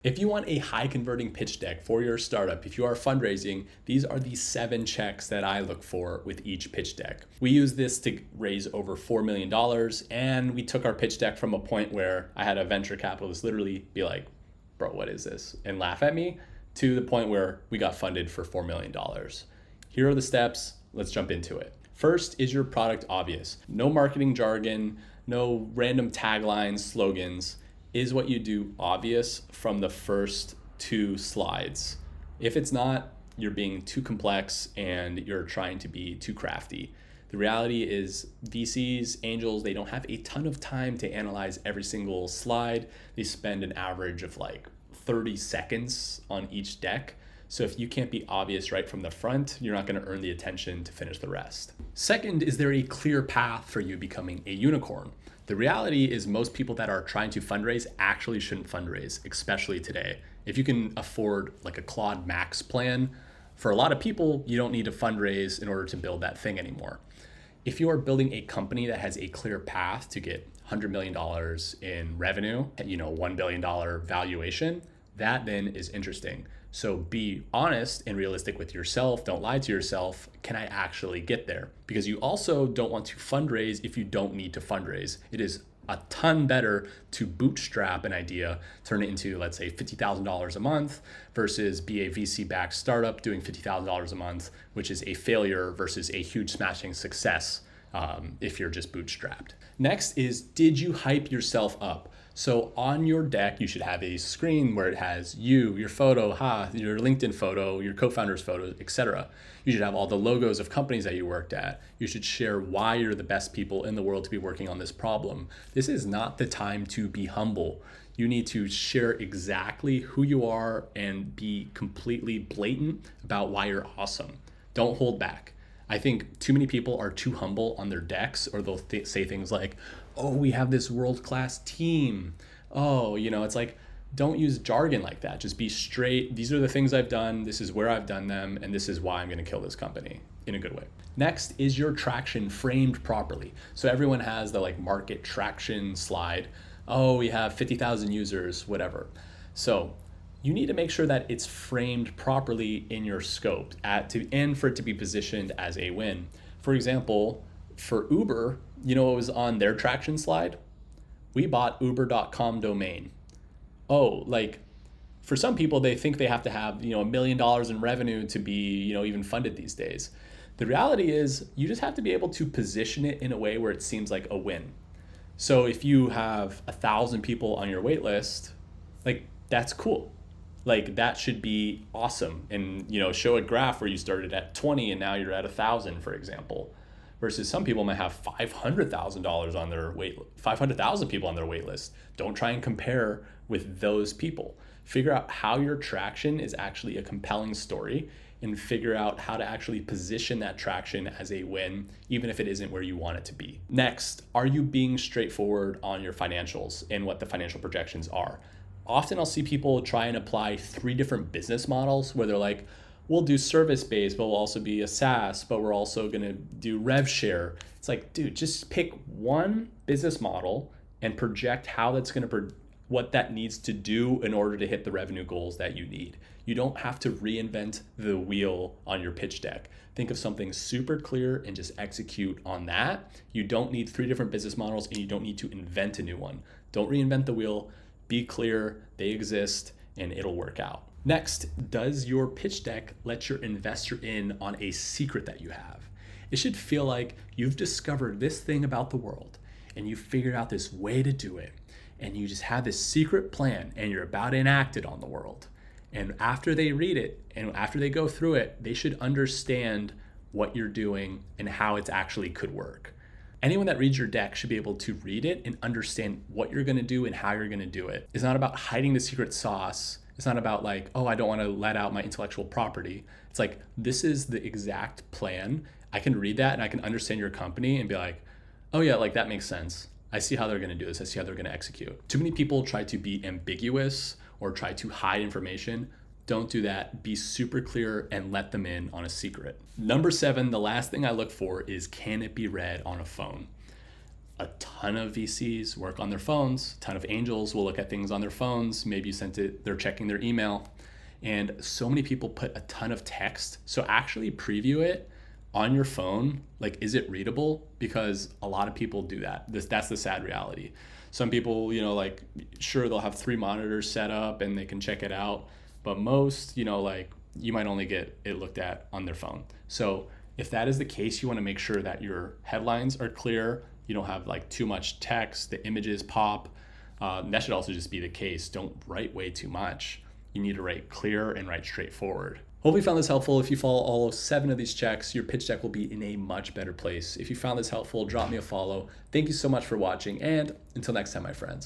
If you want a high converting pitch deck for your startup, if you are fundraising, these are the 7 checks that I look for with each pitch deck. We use this to raise over $4 million, and we took our pitch deck from a point where I had a venture capitalist literally be like, bro, what is this? And laugh at me, to the point where we got funded for $4 million. Here are the steps. Let's jump into it. First, is your product obvious? No marketing jargon, no random taglines, slogans. Is what you do obvious from the first 2 slides? If it's not, you're being too complex and you're trying to be too crafty. The reality is VCs, angels, they don't have a ton of time to analyze every single slide. They spend an average of like 30 seconds on each deck. So if you can't be obvious right from the front, you're not going to earn the attention to finish the rest. Second, is there a clear path for you becoming a unicorn? The reality is most people that are trying to fundraise actually shouldn't fundraise, especially today. If you can afford like a Claude Max plan, for a lot of people, you don't need to fundraise in order to build that thing anymore. If you are building a company that has a clear path to get $100 million in revenue, $1 billion valuation, that then is interesting. So be honest and realistic with yourself. Don't lie to yourself. Can I actually get there? Because you also don't want to fundraise if you don't need to fundraise. It is a ton better to bootstrap an idea, turn it into, let's say, $50,000 a month versus be a VC-backed startup doing $50,000 a month, which is a failure versus a huge smashing success if you're just bootstrapped. Next is, did you hype yourself up? So on your deck, you should have a screen where it has you, your photo, your LinkedIn photo, your co-founder's photo, etc. You should have all the logos of companies that you worked at. You should share why you're the best people in the world to be working on this problem. This is not the time to be humble. You need to share exactly who you are and be completely blatant about why you're awesome. Don't hold back. I think too many people are too humble on their decks, or they'll say things like, oh, we have this world-class team. Oh, it's like, don't use jargon like that. Just be straight. These are the things I've done. This is where I've done them. And this is why I'm going to kill this company in a good way. Next, is your traction framed properly? So everyone has the market traction slide. Oh, we have 50,000 users, whatever. So you need to make sure that it's framed properly in your scope and for it to be positioned as a win. For example, for Uber, what was on their traction slide? We bought uber.com domain. Oh, for some people, they think they have to have, $1 million in revenue to be, even funded these days. The reality is you just have to be able to position it in a way where it seems like a win. So if you have 1,000 people on your wait list, that's cool. That should be awesome. And, show a graph where you started at 20 and now you're at 1,000, for example. Versus some people might have $500,000 on their 500,000 people on their wait list. Don't try and compare with those people. Figure out how your traction is actually a compelling story and figure out how to actually position that traction as a win, even if it isn't where you want it to be. Next, are you being straightforward on your financials and what the financial projections are? Often I'll see people try and apply 3 different business models where they're like, we'll do service-based, but we'll also be a SaaS, but we're also going to do rev share. It's like, dude, just pick one business model and project how that's going to, what that needs to do in order to hit the revenue goals that you need. You don't have to reinvent the wheel on your pitch deck. Think of something super clear and just execute on that. You don't need 3 different business models and you don't need to invent a new one. Don't reinvent the wheel. Be clear, they exist, and it'll work out. Next, does your pitch deck let your investor in on a secret that you have? It should feel like you've discovered this thing about the world and you've figured out this way to do it. And you just have this secret plan and you're about to enact it on the world. And after they read it and after they go through it, they should understand what you're doing and how it actually could work. Anyone that reads your deck should be able to read it and understand what you're going to do and how you're going to do it. It's not about hiding the secret sauce. It's not about oh, I don't want to let out my intellectual property. It's like, this is the exact plan. I can read that and I can understand your company and be like, oh yeah, that makes sense. I see how they're going to do this. I see how they're going to execute. Too many people try to be ambiguous or try to hide information. Don't do that. Be super clear and let them in on a secret. Number 7, the last thing I look for is, can it be read on a phone? a ton of VCs work on their phones. A ton of angels will look at things on their phones. Maybe you sent it, they're checking their email. And so many people put a ton of text. So actually preview it on your phone. Like, is it readable? Because a lot of people do that. That's the sad reality. Some people, like, sure, they'll have 3 monitors set up and they can check it out. But most, like, you might only get it looked at on their phone. So if that is the case, you want to make sure that your headlines are clear. You don't have like too much text, the images pop. That should also just be the case. Don't write way too much. You need to write clear and write straightforward. Hope you found this helpful. If you follow all 7 of these checks, your pitch deck will be in a much better place. If you found this helpful, drop me a follow. Thank you so much for watching, and until next time, my friends.